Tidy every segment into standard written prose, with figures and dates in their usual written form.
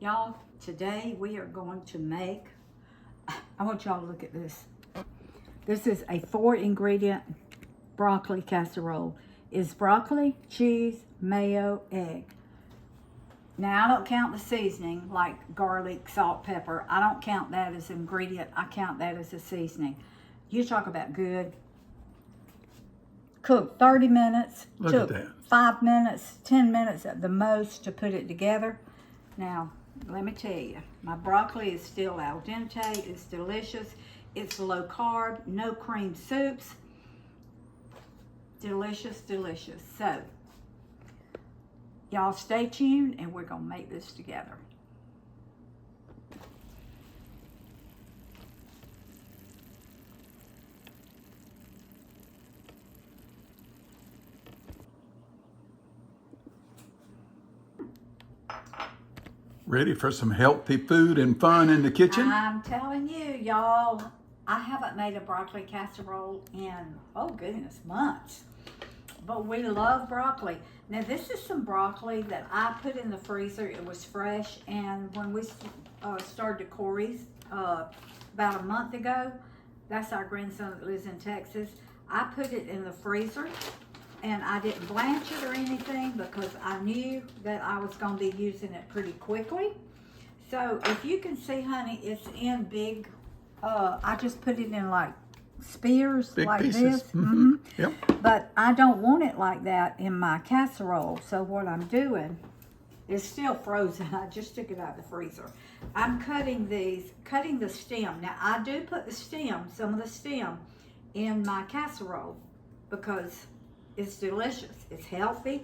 Y'all, today we are going to make, I want y'all to look at this. This is a 4-ingredient broccoli casserole. It's broccoli, cheese, mayo, egg. Now, I don't count the seasoning like garlic, salt, pepper. I don't count that as an ingredient. I count that as a seasoning. You talk about good. Cooked 30 minutes. Look at that. 5 minutes, 10 minutes at the most to put it together. Now, let me tell you, my broccoli is still al dente. It's delicious. It's low carb, no cream soups. Delicious, delicious. So, y'all stay tuned and we're going to make this together. Ready for some healthy food and fun in the kitchen? I'm telling you, y'all, I haven't made a broccoli casserole in, oh goodness, months. But we love broccoli. Now this is some broccoli that I put in the freezer. It was fresh, and when we started Corey's about a month ago, that's our grandson that lives in Texas, I put it in the freezer. And I didn't blanch it or anything because I knew that I was going to be using it pretty quickly. So if you can see, honey, it's in big, I just put it in like spears, Big like pieces. this. Mm-hmm. Yep. But I don't want it like that in my casserole. So what I'm doing is still frozen. I just took it out of the freezer. I'm cutting the stem. Now I do put the stem, some of the stem, in my casserole because it's delicious, it's healthy,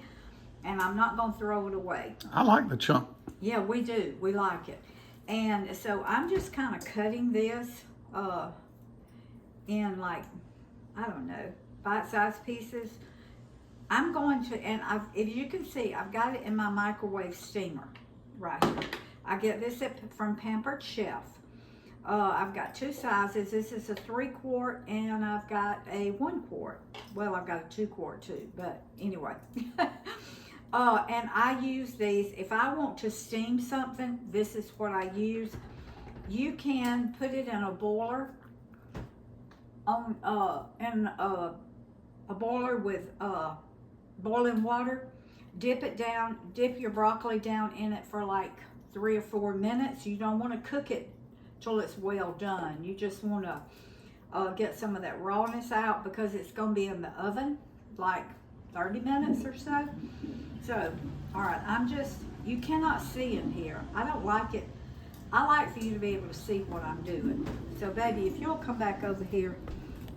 and I'm not going to throw it away. I like the chunk. Yeah, we do. We like it. And so I'm just kind of cutting this in like, I don't know, bite-sized pieces. I'm going to, and if you can see, I've got it in my microwave steamer right here. I get this from Pampered Chef. I've got 2 sizes. This is a 3-quart and I've got a 1 quart. Well, I've got a 2 quart too, but anyway. And I use these, if I want to steam something, this is what I use. You can put it in a boiler, in a boiler with boiling water. Dip your broccoli down in it for like 3 or 4 minutes. You don't want to cook it till it's well done. You just want to get some of that rawness out because it's going to be in the oven like 30 minutes or so. So, all right, you cannot see in here. I don't like it. I like for you to be able to see what I'm doing. So, baby, if you'll come back over here,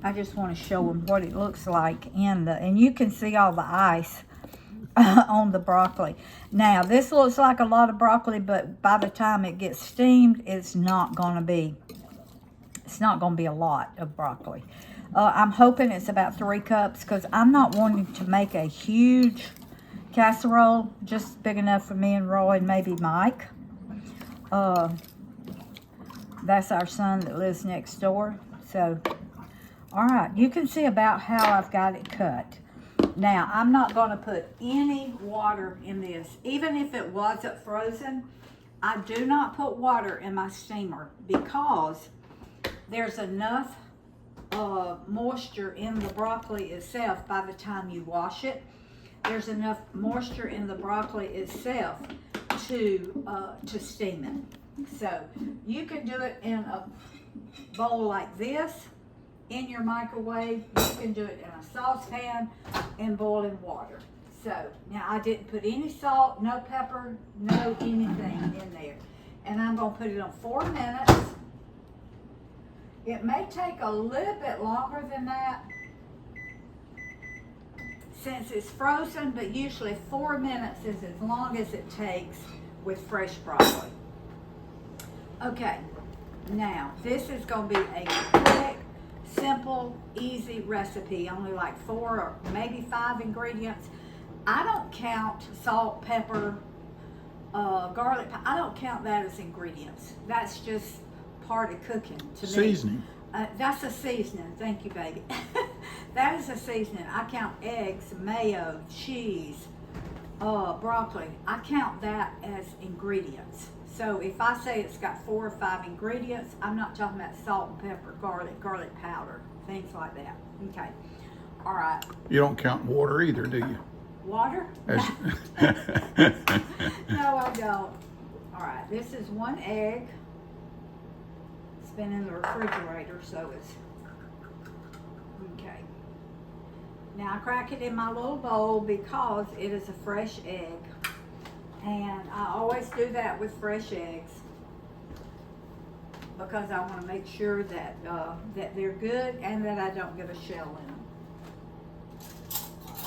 I just want to show them what it looks like and you can see all the ice on the broccoli. Now, this looks like a lot of broccoli, but by the time it gets steamed, it's not going to be a lot of broccoli. I'm hoping it's about 3 cups because I'm not wanting to make a huge casserole, just big enough for me and Roy and maybe Mike. That's our son that lives next door. So, all right, you can see about how I've got it cut. Now, I'm not going to put any water in this. Even if it wasn't frozen, I do not put water in my steamer because there's enough moisture in the broccoli itself by the time you wash it. There's enough moisture in the broccoli itself to steam it. So, you can do it in a bowl like this. In your microwave, you can do it in a saucepan in boiling water. So, now I didn't put any salt, no pepper, no anything in there. And I'm going to put it on 4 minutes. It may take a little bit longer than that since it's frozen, but usually 4 minutes is as long as it takes with fresh broccoli. Okay, now this is going to be a quick, simple, easy recipe, only like 4 or maybe 5 ingredients. I don't count salt, pepper, garlic. I don't count that as ingredients. That's just part of cooking to me. Seasoning. That's a seasoning. Thank you, baby. That is a seasoning. I count eggs, mayo, cheese, broccoli. I count that as ingredients. So if I say it's got 4 or 5 ingredients, I'm not talking about salt and pepper, garlic powder, things like that. Okay. All right. You don't count water either, do you? Water? As- No, I don't. All right. This is 1 egg. It's been in the refrigerator, so it's okay. Now I crack it in my little bowl because it is a fresh egg. And I always do that with fresh eggs because I want to make sure that that they're good and that I don't get a shell in them.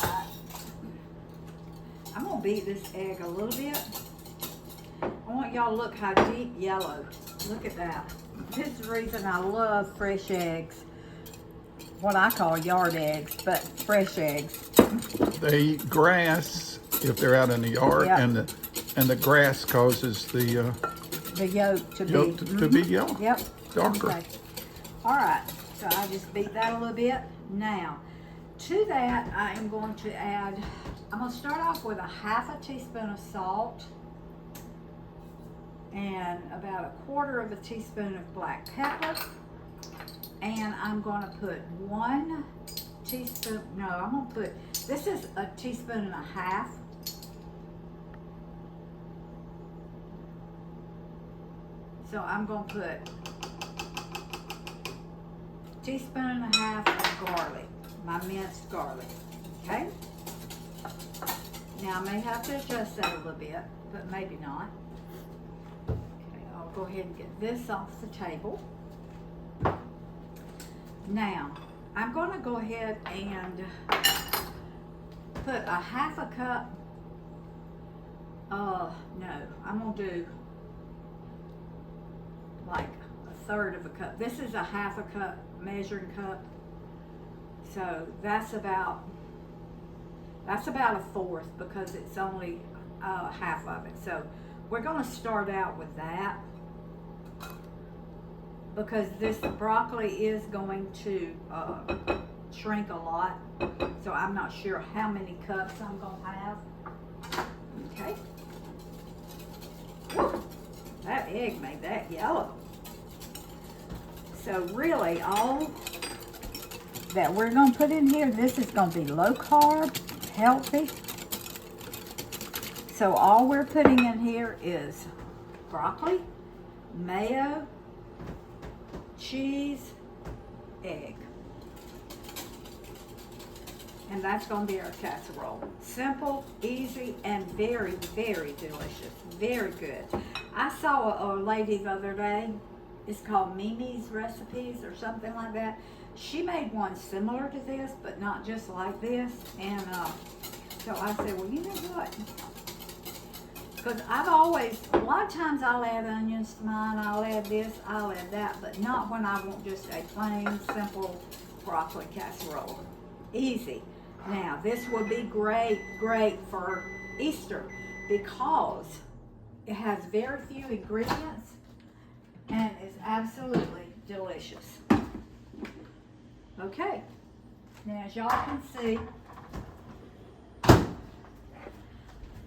Alright. I'm going to beat this egg a little bit. I want y'all to look how deep yellow. Look at that. This is the reason I love fresh eggs. What I call yard eggs, but fresh eggs. They eat grass if they're out in the yard, Yep. and the grass causes the yolk to yolk be to be yellow. Yep. Darker. Okay. All right. So I just beat that a little bit. Now, to that, I am going to add. I'm going to start off with a 1/2 teaspoon of salt and about 1/4 teaspoon of black pepper. And I'm going to put 1 teaspoon. No, I'm going to put. This is a 1.5 teaspoons. So I'm going to put 1.5 teaspoons of garlic, my minced garlic, okay? Now I may have to adjust that a little bit, but maybe not. Okay, I'll go ahead and get this off the table. Now, I'm going to go ahead and put a 1/2 cup, no, I'm going to do like 1/3 cup. This is a 1/2 cup measuring cup. So that's about a 1/4 because it's only half of it. So we're going to start out with that because this broccoli is going to shrink a lot. So I'm not sure how many cups I'm going to have. Okay. That egg made that yellow. So really all that we're going to put in here, this is going to be low carb, healthy. So all we're putting in here is broccoli, mayo, cheese, egg. And that's going to be our casserole. Simple, easy, and very, very delicious. Very good. I saw a lady the other day. It's called Mimi's Recipes or something like that. She made one similar to this, but not just like this. And so I said, well, you know what? Because I've always, a lot of times I'll add onions to mine, I'll add this, I'll add that, but not when I want just a plain, simple broccoli casserole. Easy. Now, this would be great for Easter because it has very few ingredients and is absolutely delicious. Okay, now as y'all can see,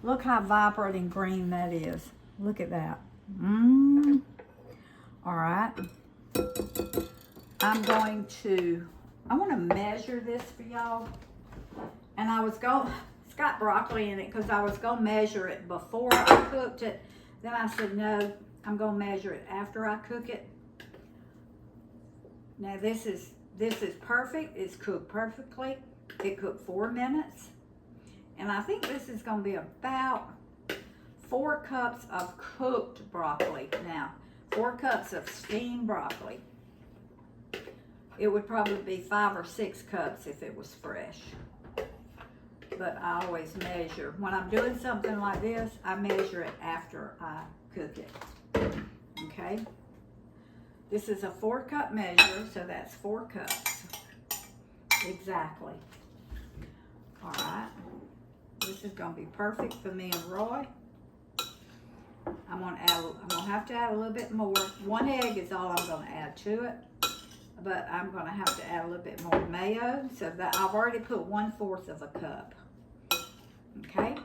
look how vibrant and green that is. Look at that. All right. I want to measure this for y'all. And it's got broccoli in it because I was going to measure it before I cooked it. Then I said, no, I'm going to measure it after I cook it. Now this is perfect. It's cooked perfectly. It cooked 4 minutes. And I think this is going to be about 4 cups of cooked broccoli. Now, 4 cups of steamed broccoli. It would probably be 5 or 6 cups if it was fresh. But I always measure. When I'm doing something like this, I measure it after I cook it. Okay? This is a 4-cup measure, so that's 4 cups. Exactly. All right. This is going to be perfect for me and Roy. I'm going to have to add a little bit more. 1 egg is all I'm going to add to it. But I'm going to have to add a little bit more mayo. So that I've already put 1/4 cup. Okay.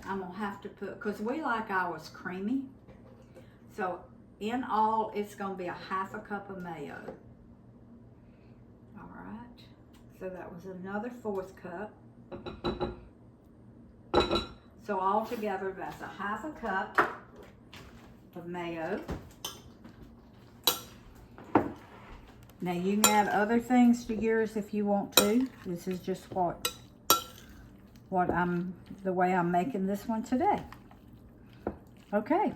I'm gonna have to put, because we like ours creamy. So in all, it's gonna be a half a cup of mayo. All right, so that was another 1/4 cup. So altogether, that's a half a cup of mayo. Now you can add other things to yours if you want to. This is just the way I'm making this one today. Okay.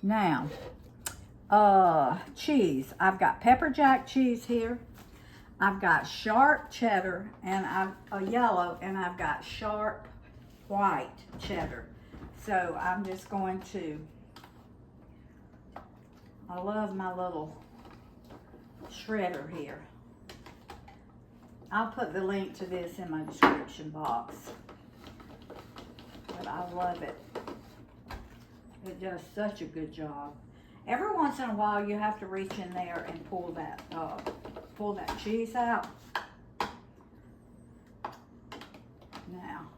Now, cheese. I've got pepper jack cheese here. I've got sharp cheddar and a yellow, and I've got sharp white cheddar. So I'm just going to, I love my little shredder here. I'll put the link to this in my description box. But I love it. It does such a good job. Every once in a while you have to reach in there and pull that cheese out. Now,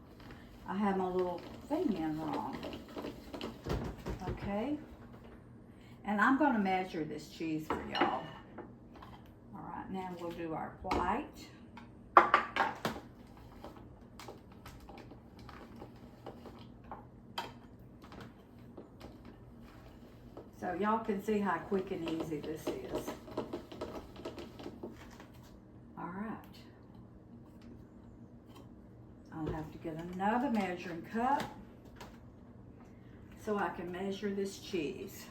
I have my little thing in wrong. Okay. And I'm going to measure this cheese for y'all. All right, now we'll do our white. So y'all can see how quick and easy this is. All right. I'll have to get another measuring cup so I can measure this cheese.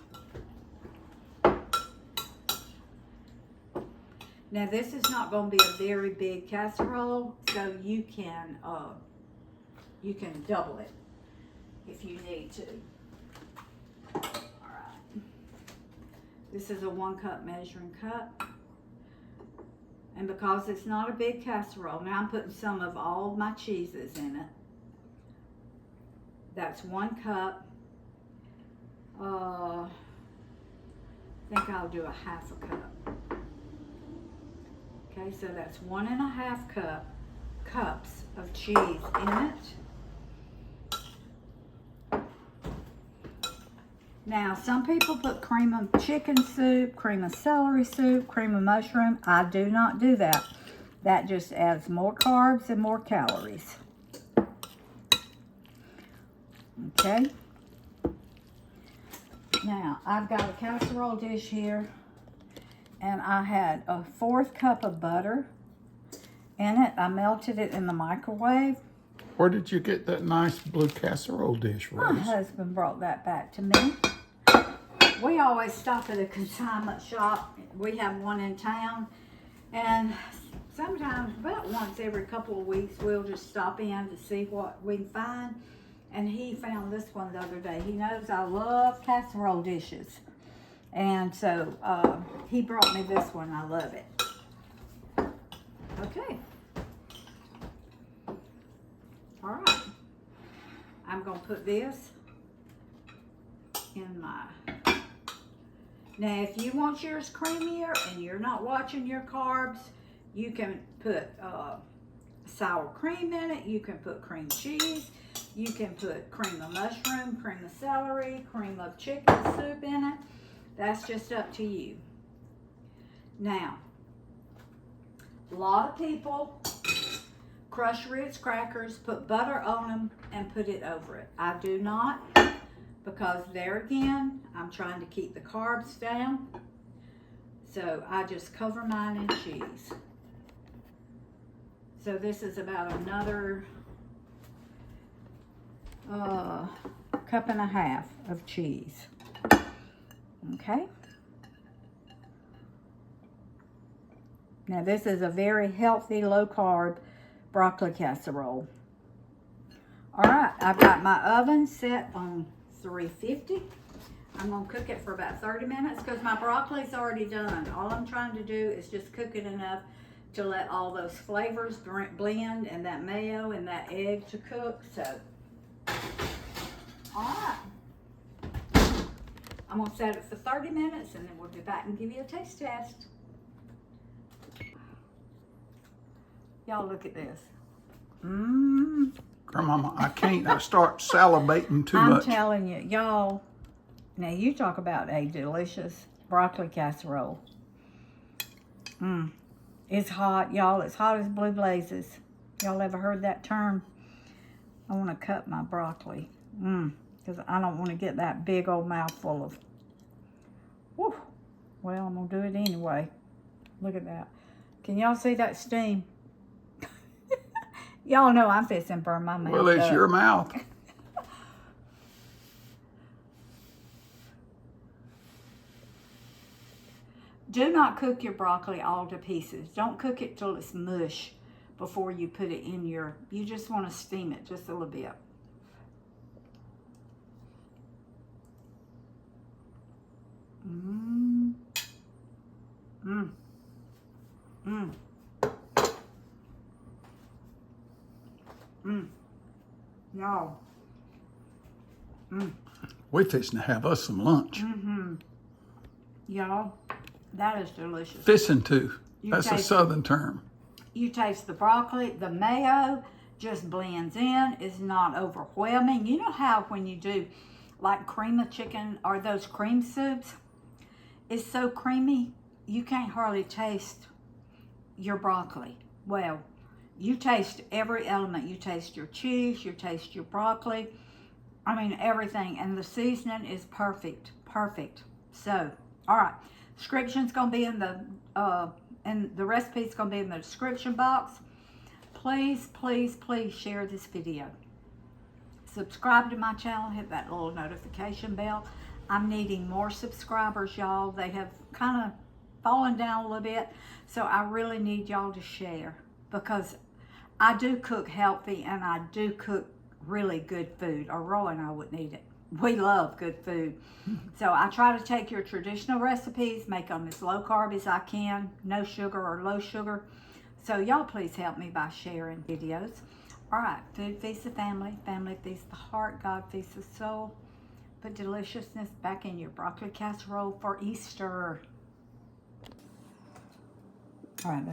Now this is not going to be a very big casserole, so you can double it if you need to. This is a 1 cup measuring cup. And because it's not a big casserole, now I'm putting some of all my cheeses in it. That's 1 cup. I think I'll do a half a cup. Okay, so that's 1.5 cups of cheese in it. Now, some people put cream of chicken soup, cream of celery soup, cream of mushroom. I do not do that. That just adds more carbs and more calories. Okay. Now, I've got a casserole dish here, and I had a 1/4 cup of butter in it. I melted it in the microwave. Where did you get that nice blue casserole dish, Rose? My husband brought that back to me. We always stop at a consignment shop. We have one in town, and sometimes, about once every couple of weeks, we'll just stop in to see what we can find. And he found this one the other day. He knows I love casserole dishes, and so he brought me this one. I love it. Okay. All right. I'm going to put this in my... Now, if you want yours creamier and you're not watching your carbs, you can put sour cream in it. You can put cream cheese. You can put cream of mushroom, cream of celery, cream of chicken soup in it. That's just up to you. Now, a lot of people crush Ritz crackers, put butter on them, and put it over it. I do not, because there again, I'm trying to keep the carbs down. So I just cover mine in cheese. So this is about another 1.5 cups of cheese. Okay. Now this is a very healthy, low carb broccoli casserole. All right, I've got my oven set on 350. I'm gonna cook it for about 30 minutes because my broccoli's already done. All I'm trying to do is just cook it enough to let all those flavors blend, and that mayo and that egg to cook. So, all right. I'm gonna set it for 30 minutes and then we'll be back and give you a taste test. Y'all look at this. Grandmama, I can't. I start salivating too much. I'm telling you, y'all. Now you talk about a delicious broccoli casserole. It's hot, y'all. It's hot as blue blazes. Y'all ever heard that term? I want to cut my broccoli. Because I don't want to get that big old mouthful of... Whew. Well, I'm going to do it anyway. Look at that. Can y'all see that steam? Y'all know I'm fixing to burn my mouth Well, it's up. your mouth. Do not cook your broccoli all to pieces. Don't cook it till it's mush before you put it in your... You just want to steam it just a little bit. Y'all. We're fixing to have us some lunch. Y'all, that is delicious. Fixing to. That's a taste southern term. You taste the broccoli, the mayo just blends in, is not overwhelming. You know how when you do like cream of chicken or those cream soups, it's so creamy, you can't hardly taste your broccoli. Well, you taste every element. You taste your cheese, you taste your broccoli. I mean, everything. And the seasoning is perfect. Perfect. So, all right. Description's going to be in the, and the recipe's going to be in the description box. Please, please, please share this video. Subscribe to my channel. Hit that little notification bell. I'm needing more subscribers, y'all. They have kind of fallen down a little bit. So I really need y'all to share, because I do cook healthy and I do cook really good food, or Roy and I wouldn't eat it. We love good food. So I try to take your traditional recipes, make them as low carb as I can, no sugar or low sugar. So y'all please help me by sharing videos. All right, food feeds the family, family feeds the heart, God feeds the soul. Put deliciousness back in your broccoli casserole for Easter. All right,